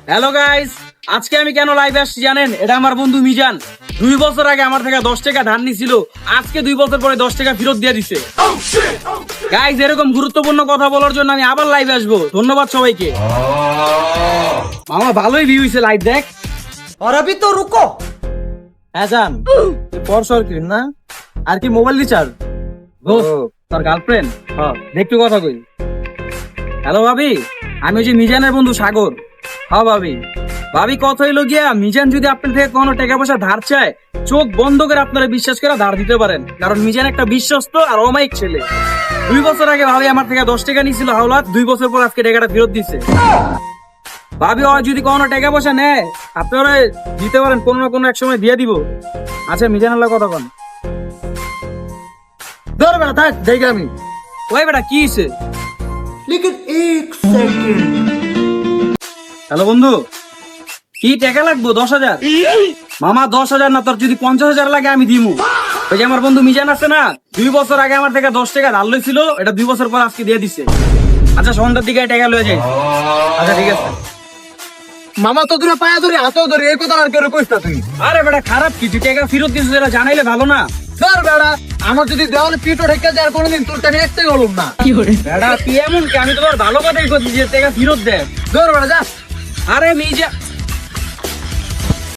Hello guys, আজকে আমি কেন লাইভে আসছি জানেন? এটা আমার বন্ধু মিজান 2 বছর আগে আমার থেকে 10 টাকা ধার নিছিল, আজকে 2 বছর পরে 10 টাকা ফেরত দিয়ে দিছে। গাইস, এরকম গুরুত্বপূর্ণ কথা বলার জন্য আমি আবার লাইভে আসবো। ধন্যবাদ সবাইকে। মামা ভালোই ভিউ হইছে, লাইভ দেখ। और अभी तो रुको। হ্যাঁ জান, পরশর কি না আর কি মোবাইল রিচার্জ তোর গার্লফ্রেন্ড? হ্যাঁ, একটু কথা কই। হ্যালো ভাবি, আমি ওই যে মিজানের বন্ধু সাগর। হ্যাঁ ভাবি, ভাবি কথা হইলো গিয়া, মিজান যদি আপনার থেকে কোনো টাকা পয়সা ধার চায়, চোখ বন্ধ করে আপনারা বিশ্বাস করে ধার দিতে পারেন, কারণ মিজান একটা বিশ্বস্ত আর অমায়িক ছেলে। 2 বছর আগে ভাবি আমার থেকে 10 টাকা নিছিল হাওলাত, 2 বছর পর আজকে টাকাটা ফেরত দিছে। ভাবি যদি কোনো টাকা পয়সা নেয় আপনারা দিতে পারেন, কোনো না কোনো এক সময় দিয়ে দিব। আচ্ছা, মিজান আল্লাহ কথা কন। ধর বেটা থাক, দেখি আমি। ওই বেটা কি হইছে? लेकिन एक सेकंड। হ্যালো বন্ধু, কি টাকা লাগবো? 10,000? মামা 10,000 না, তোর যদি 50,000 লাগে আমি দিমু। ওই যে আমার বন্ধু মিজান আছে না, 2 বছর আগে আমার থেকে 10 টাকা ধার লইছিল, এটা 2 বছর পর আজকে দিয়ে দিছে। আচ্ছা, সন্ধ্যার দিকে টাকা লয়ে যাই। আচ্ছা ঠিক আছে। মামা তো দূরে পায়া ধরে হাতও ধরে এই কথা আর কেউ কইস না তুই। আরে বেটা খারাপ কি, তুই টাকা ফেরত দিছিস, এটা জানাইলে ভালো না? ধর বেটা, আমার যদি দেওয়ালে পিঠো ঢেকে যায় আর কোনোদিন তোর টাকা একটু গলম না। বেটা তুই এমন কি, আমি তোমার ভালো কথাই করছি যে টাকা ফেরত দে। ধর বেটা যা। আরে মিজা